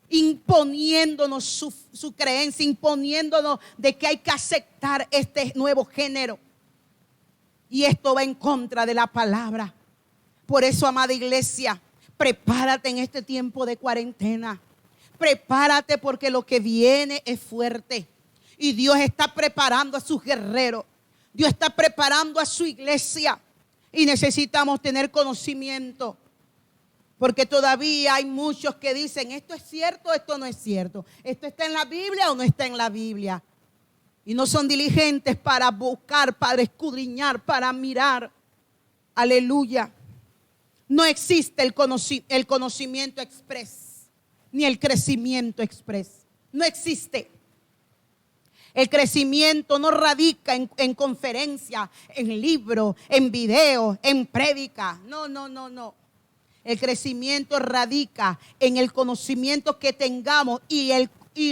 imponiéndonos su creencia, imponiéndonos de que hay que aceptar este nuevo género. Y esto va en contra de la palabra. Por eso, amada iglesia, prepárate en este tiempo de cuarentena. Prepárate porque lo que viene es fuerte. Y Dios está preparando a sus guerreros. Dios está preparando a su iglesia. Y necesitamos tener conocimiento. Porque todavía hay muchos que dicen, esto es cierto, esto no es cierto. Esto está en la Biblia o no está en la Biblia. Y no son diligentes para buscar, para escudriñar, para mirar. Aleluya. No existe el conocimiento express, ni el crecimiento express. No existe. El crecimiento no radica en conferencia, en libro, en video, en prédica. No. El crecimiento radica en el conocimiento que tengamos y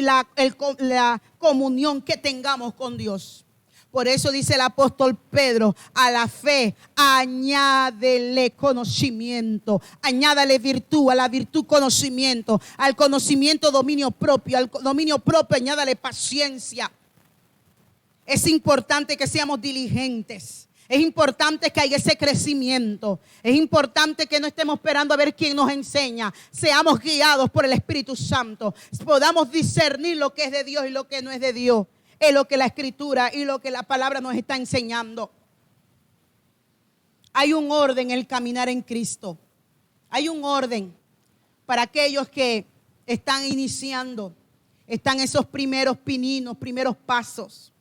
la comunión que tengamos con Dios. Por eso dice el apóstol Pedro, a la fe añádele conocimiento, añádale virtud, a la virtud conocimiento, al conocimiento dominio propio, al dominio propio añádale paciencia. Es importante que seamos diligentes. Es importante que haya ese crecimiento. Es importante que no estemos esperando a ver quién nos enseña. Seamos guiados por el Espíritu Santo. Podamos discernir lo que es de Dios y lo que no es de Dios. Es lo que la Escritura y lo que la palabra nos está enseñando. Hay un orden en el caminar en Cristo. Hay un orden para aquellos que están iniciando. Están esos primeros pininos, primeros pasos.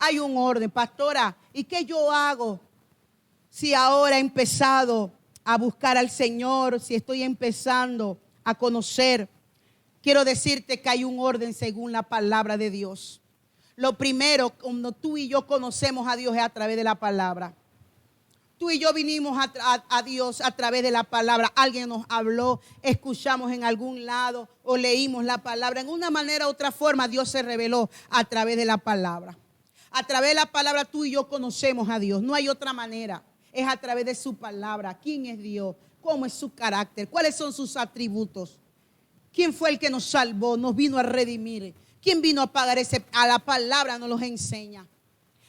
Hay un orden, pastora. ¿Y qué yo hago si ahora he empezado a buscar al Señor? Si estoy empezando a conocer. Quiero decirte que hay un orden según la palabra de Dios. Lo primero, cuando tú y yo conocemos a Dios, es a través de la palabra. Tú y yo vinimos a Dios a través de la palabra. Alguien nos habló, escuchamos en algún lado o leímos la palabra. En una manera u otra forma, Dios se reveló a través de la palabra. A través de la palabra tú y yo conocemos a Dios. No hay otra manera. Es a través de su palabra. ¿Quién es Dios? ¿Cómo es su carácter? ¿Cuáles son sus atributos? ¿Quién fue el que nos salvó? Nos vino a redimir. ¿Quién vino a pagar ese? A la palabra nos los enseña.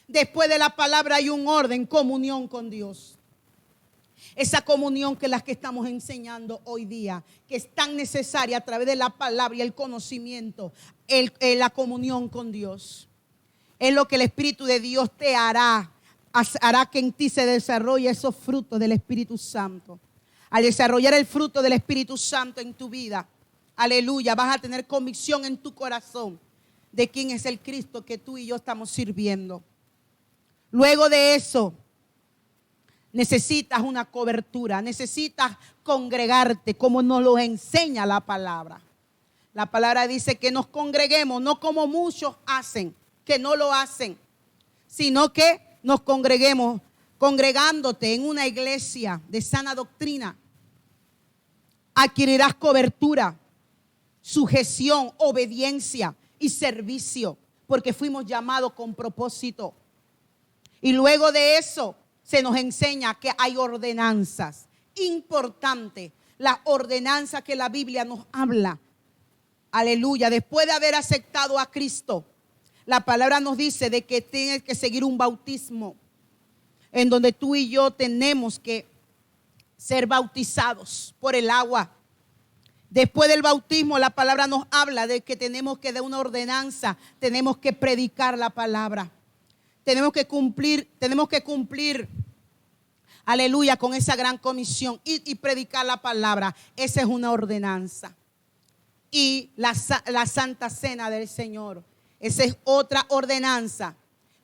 Después de la palabra hay un orden, comunión con Dios. Esa comunión que es la que estamos enseñando hoy día, que es tan necesaria a través de la palabra y el conocimiento, la comunión con Dios. Es lo que el Espíritu de Dios te hará que en ti se desarrolle esos frutos del Espíritu Santo. Al desarrollar el fruto del Espíritu Santo en tu vida, aleluya, vas a tener convicción en tu corazón de quién es el Cristo que tú y yo estamos sirviendo. Luego de eso, necesitas una cobertura, necesitas congregarte como nos lo enseña la palabra. La palabra dice que nos congreguemos, no como muchos hacen, que no lo hacen, sino que nos congreguemos, congregándote en una iglesia de sana doctrina. Adquirirás cobertura, sujeción, obediencia y servicio, porque fuimos llamados con propósito. Y luego de eso se nos enseña que hay ordenanzas importantes, las ordenanzas que la Biblia nos habla. Aleluya, después de haber aceptado a Cristo, la palabra nos dice de que tienes que seguir un bautismo en donde tú y yo tenemos que ser bautizados por el agua. Después del bautismo, la palabra nos habla de que tenemos que dar una ordenanza, tenemos que predicar la palabra. Tenemos que cumplir, aleluya, con esa gran comisión y predicar la palabra. Esa es una ordenanza. Y la Santa Cena del Señor, esa es otra ordenanza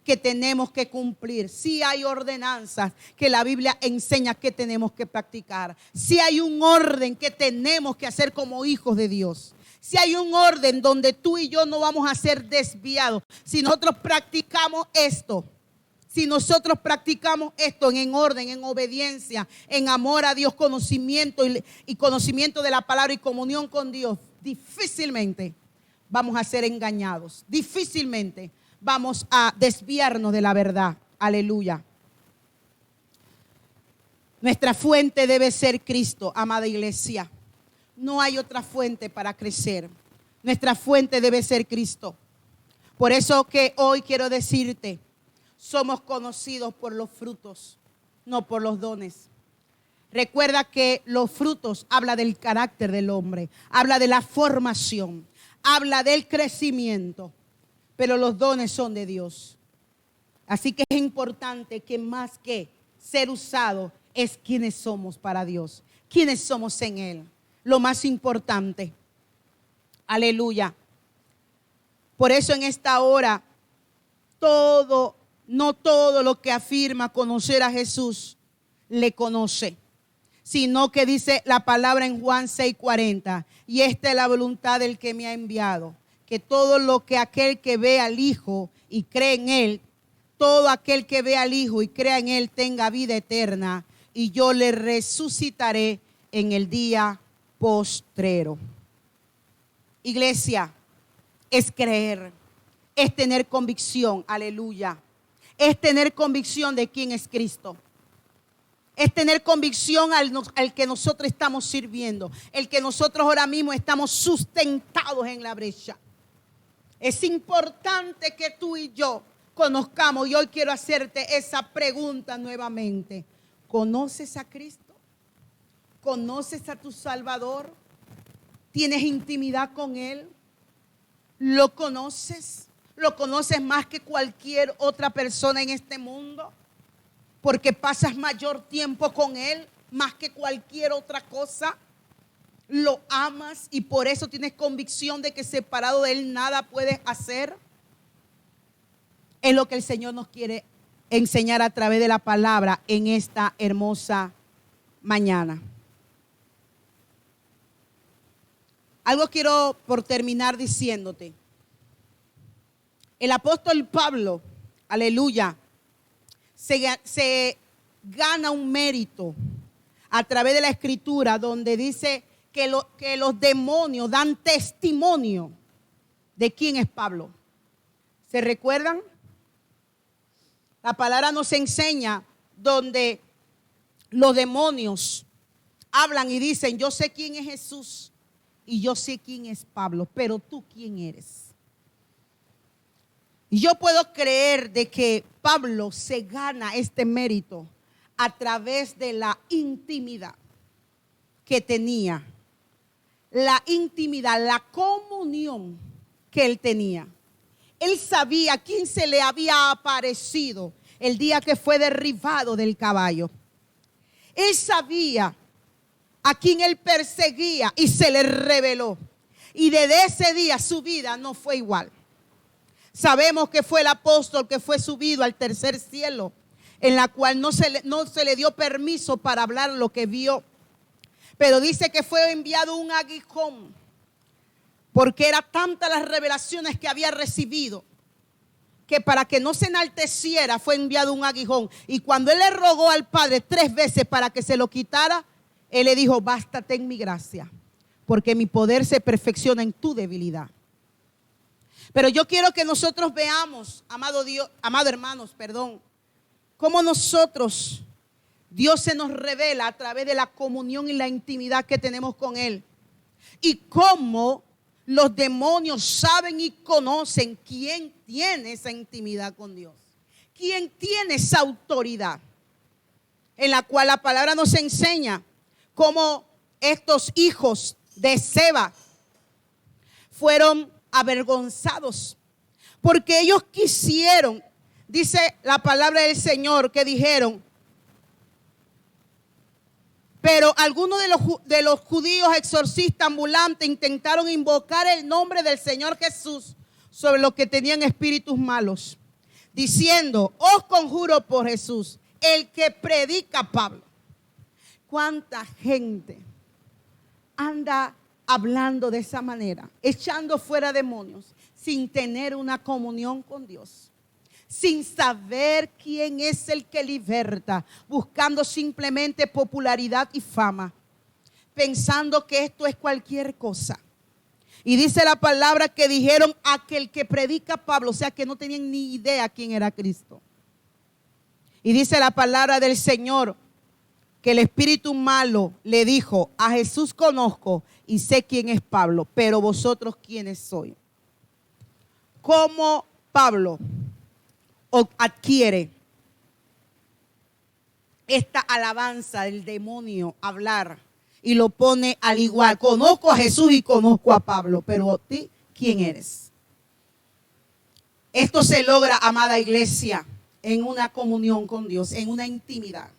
que tenemos que cumplir. Sí hay ordenanzas que la Biblia enseña que tenemos que practicar. Sí hay un orden que tenemos que hacer como hijos de Dios. Si hay un orden donde tú y yo no vamos a ser desviados, si nosotros practicamos esto, en orden, en obediencia, en amor a Dios, conocimiento y conocimiento de la palabra y comunión con Dios, difícilmente vamos a ser engañados, difícilmente vamos a desviarnos de la verdad. Aleluya. Nuestra fuente debe ser Cristo, amada iglesia. No hay otra fuente para crecer. Nuestra fuente debe ser Cristo. Por eso que hoy quiero decirte, somos conocidos por los frutos, no por los dones. Recuerda que los frutos habla del carácter del hombre, habla de la formación, habla del crecimiento, pero los dones son de Dios. Así que es importante que más que ser usado es quienes somos para Dios, quienes somos en Él. Lo más importante. Aleluya. Por eso en esta hora, no todo lo que afirma conocer a Jesús le conoce, sino que dice la palabra en Juan 6:40, y esta es la voluntad del que me ha enviado, que todo lo que aquel que ve al Hijo y cree en Él, todo aquel que ve al Hijo y crea en Él tenga vida eterna, y yo le resucitaré en el día postrero. Iglesia, es creer, es tener convicción, aleluya. Es tener convicción de quién es Cristo. Es tener convicción al que nosotros estamos sirviendo, el que nosotros ahora mismo estamos sustentados en la brecha. Es importante que tú y yo conozcamos, y hoy quiero hacerte esa pregunta nuevamente. ¿Conoces a Cristo? ¿Conoces a tu Salvador? ¿Tienes intimidad con Él? ¿Lo conoces? ¿Lo conoces más que cualquier otra persona en este mundo? Porque pasas mayor tiempo con Él más que cualquier otra cosa. Lo amas y por eso tienes convicción de que separado de Él nada puedes hacer. Es lo que el Señor nos quiere enseñar a través de la palabra en esta hermosa mañana. Algo quiero por terminar diciéndote. El apóstol Pablo, aleluya, se gana un mérito a través de la escritura donde dice que los demonios dan testimonio de quién es Pablo. ¿Se recuerdan? La palabra nos enseña donde los demonios hablan y dicen: yo sé quién es Jesús y yo sé quién es Pablo, pero tú quién eres. Y yo puedo creer de que Pablo se gana este mérito a través de la intimidad que tenía, la intimidad, la comunión que él tenía. Él sabía quién se le había aparecido el día que fue derribado del caballo. Él sabía a quién él perseguía y se le reveló. Y desde ese día su vida no fue igual. Sabemos que fue el apóstol que fue subido al tercer cielo, en la cual no se le dio permiso para hablar lo que vio. Pero dice que fue enviado un aguijón, porque era tantas las revelaciones que había recibido, que para que no se enalteciera fue enviado un aguijón. Y cuando él le rogó al Padre 3 veces para que se lo quitara, él le dijo: bástate en mi gracia, porque mi poder se perfecciona en tu debilidad. Pero yo quiero que nosotros veamos, amados hermanos, cómo nosotros, Dios se nos revela a través de la comunión y la intimidad que tenemos con Él. Y cómo los demonios saben y conocen quién tiene esa intimidad con Dios. Quién tiene esa autoridad. En la cual la palabra nos enseña cómo estos hijos de Seba fueron avergonzados. Porque ellos quisieron, dice la palabra del Señor, que dijeron: pero algunos de los judíos exorcistas ambulantes intentaron invocar el nombre del Señor Jesús sobre los que tenían espíritus malos, diciendo: os conjuro por Jesús, el que predica Pablo. ¿Cuánta gente anda hablando de esa manera, echando fuera demonios, sin tener una comunión con Dios? Sin saber quién es el que liberta, buscando simplemente popularidad y fama, pensando que esto es cualquier cosa. Y dice la palabra que dijeron: aquel que predica Pablo, o sea que no tenían ni idea quién era Cristo. Y dice la palabra del Señor que el espíritu malo le dijo: a Jesús conozco y sé quién es Pablo, pero vosotros quiénes sois. ¿Cómo Pablo adquiere esta alabanza del demonio hablar y lo pone al igual? Conozco a Jesús y conozco a Pablo, pero ¿tú quién eres? Esto se logra, amada iglesia, en una comunión con Dios, en una intimidad.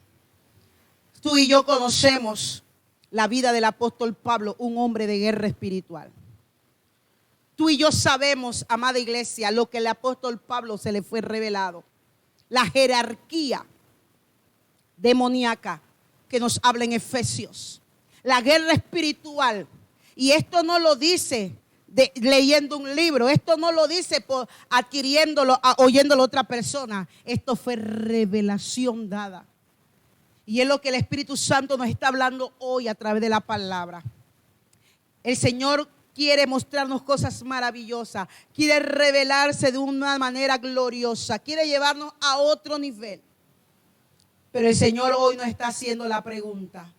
Tú y yo conocemos la vida del apóstol Pablo, un hombre de guerra espiritual. Tú y yo sabemos, amada iglesia, lo que el apóstol Pablo se le fue revelado. La jerarquía demoníaca que nos habla en Efesios. La guerra espiritual. Y esto no lo dice leyendo un libro. Esto no lo dice por adquiriéndolo, oyéndolo a otra persona. Esto fue revelación dada. Y es lo que el Espíritu Santo nos está hablando hoy a través de la palabra. El Señor quiere mostrarnos cosas maravillosas. Quiere revelarse de una manera gloriosa. Quiere llevarnos a otro nivel. Pero el Señor hoy nos está haciendo la pregunta: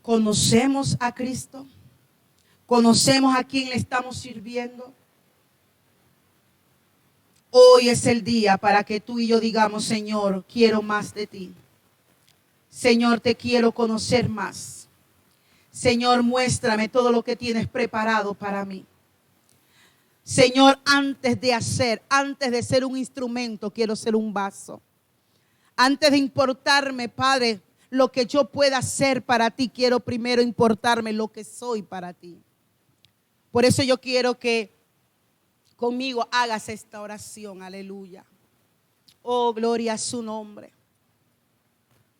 ¿conocemos a Cristo? ¿Conocemos a quién le estamos sirviendo? Hoy es el día para que tú y yo digamos: Señor, quiero más de ti. Señor, te quiero conocer más. Señor, muéstrame todo lo que tienes preparado para mí. Señor, antes de ser un instrumento, quiero ser un vaso. Antes de importarme, Padre, lo que yo pueda hacer para ti, quiero primero importarme lo que soy para ti. Por eso yo quiero que conmigo hagas esta oración. Aleluya. Oh, gloria a su nombre.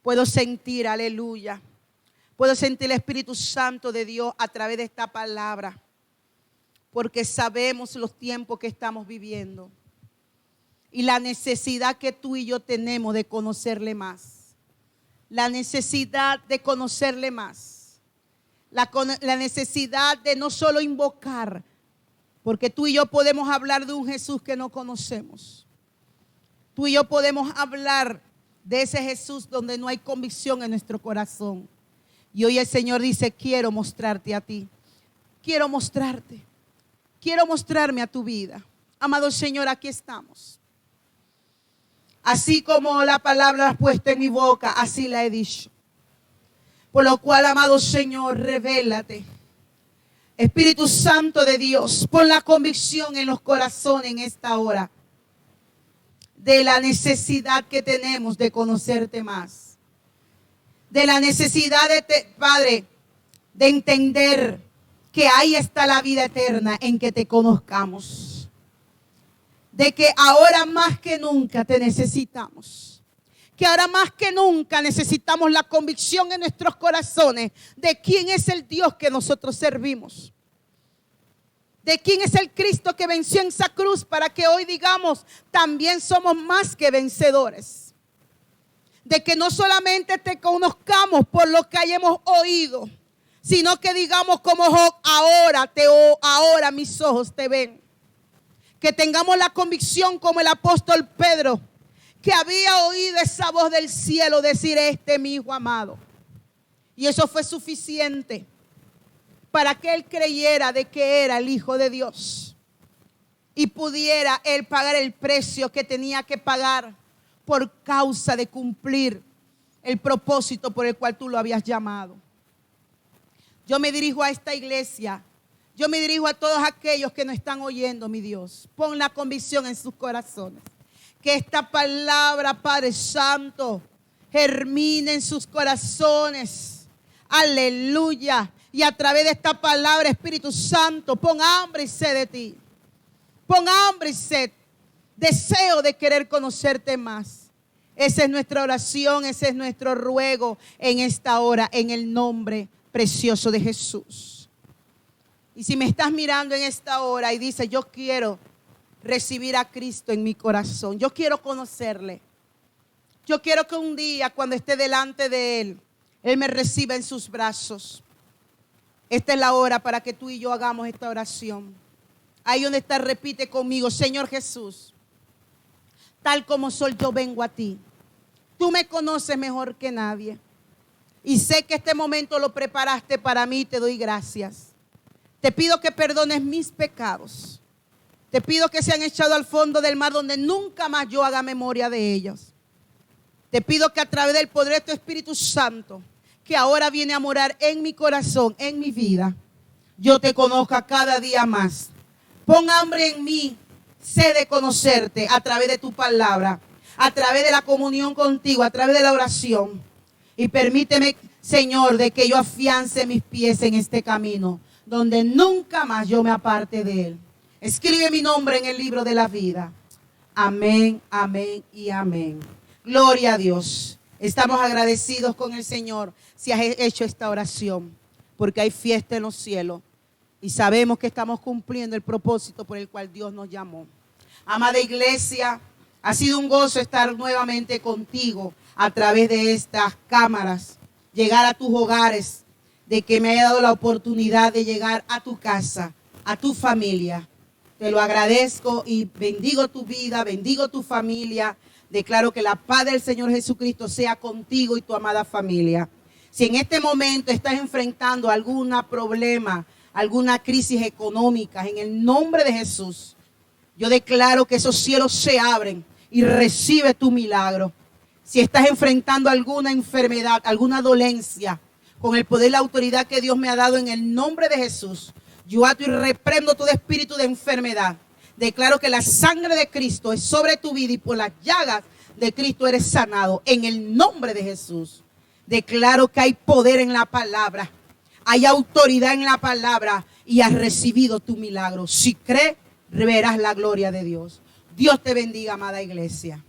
Puedo sentir, aleluya. Puedo sentir el Espíritu Santo de Dios a través de esta palabra. porque sabemos los tiempos que estamos viviendo y la necesidad que tú y yo tenemos de conocerle más. La necesidad de conocerle más. La necesidad de no solo invocar, porque tú y yo podemos hablar de un Jesús que no conocemos. Tú y yo podemos hablar de ese Jesús donde no hay convicción en nuestro corazón. Y hoy el Señor dice, quiero mostrarte a ti. Quiero mostrarte. Quiero mostrarme a tu vida. Amado Señor, aquí estamos. Así como la palabra has puesto en mi boca, así la he dicho. Por lo cual, amado Señor, revélate. Espíritu Santo de Dios, pon la convicción en los corazones en esta hora de la necesidad que tenemos de conocerte más. De la necesidad, Padre, de entender que ahí está la vida eterna en que te conozcamos. De que ahora más que nunca te necesitamos. Que ahora más que nunca necesitamos la convicción en nuestros corazones de quién es el Dios que nosotros servimos. De quién es el Cristo que venció en esa cruz para que hoy digamos, también somos más que vencedores. De que no solamente te conozcamos por lo que hayamos oído, sino que digamos como Job, ahora mis ojos te ven. Que tengamos la convicción como el apóstol Pedro, que había oído esa voz del cielo decir, este es mi hijo amado. Y eso fue suficiente para que él creyera de que era el Hijo de Dios. Y pudiera él pagar el precio que tenía que pagar por causa de cumplir el propósito por el cual tú lo habías llamado. Yo me dirijo a esta iglesia. Yo me dirijo a todos aquellos que no están oyendo, mi Dios. Pon la convicción en sus corazones. Que esta palabra, Padre Santo, germine en sus corazones. Aleluya. Y a través de esta palabra, Espíritu Santo, pon hambre y sed de ti. Pon hambre y sed. Deseo de querer conocerte más. Esa es nuestra oración, ese es nuestro ruego en esta hora, en el nombre precioso de Jesús. Y si me estás mirando en esta hora y dices, yo quiero recibir a Cristo en mi corazón, yo quiero conocerle. Yo quiero que un día cuando esté delante de Él, Él me reciba en sus brazos. Esta es la hora para que tú y yo hagamos esta oración. Ahí donde está, repite conmigo, Señor Jesús, tal como soy yo vengo a ti. Tú me conoces mejor que nadie. Y sé que este momento lo preparaste para mí y te doy gracias. Te pido que perdones mis pecados. Te pido que sean echados al fondo del mar donde nunca más yo haga memoria de ellos. Te pido que a través del poder de tu Espíritu Santo, que ahora viene a morar en mi corazón, en mi vida, yo te conozca cada día más. Pon hambre en mí, sé de conocerte a través de tu palabra, a través de la comunión contigo, a través de la oración. Y permíteme, Señor, de que yo afiance mis pies en este camino, donde nunca más yo me aparte de él. Escribe mi nombre en el libro de la vida. Amén, amén y amén. Gloria a Dios. Estamos agradecidos con el Señor si has hecho esta oración, porque hay fiesta en los cielos y sabemos que estamos cumpliendo el propósito por el cual Dios nos llamó. Amada iglesia, ha sido un gozo estar nuevamente contigo a través de estas cámaras, llegar a tus hogares, de que me haya dado la oportunidad de llegar a tu casa, a tu familia. Te lo agradezco y bendigo tu vida, bendigo tu familia. Declaro que la paz del Señor Jesucristo sea contigo y tu amada familia. Si en este momento estás enfrentando algún problema, alguna crisis económica, en el nombre de Jesús, yo declaro que esos cielos se abren y recibe tu milagro. Si estás enfrentando alguna enfermedad, alguna dolencia, con el poder y la autoridad que Dios me ha dado en el nombre de Jesús, yo ato y reprendo todo espíritu de enfermedad. Declaro que la sangre de Cristo es sobre tu vida y por las llagas de Cristo eres sanado. En el nombre de Jesús. Declaro que hay poder en la palabra. Hay autoridad en la palabra y has recibido tu milagro. Si crees, verás la gloria de Dios. Dios te bendiga, amada iglesia.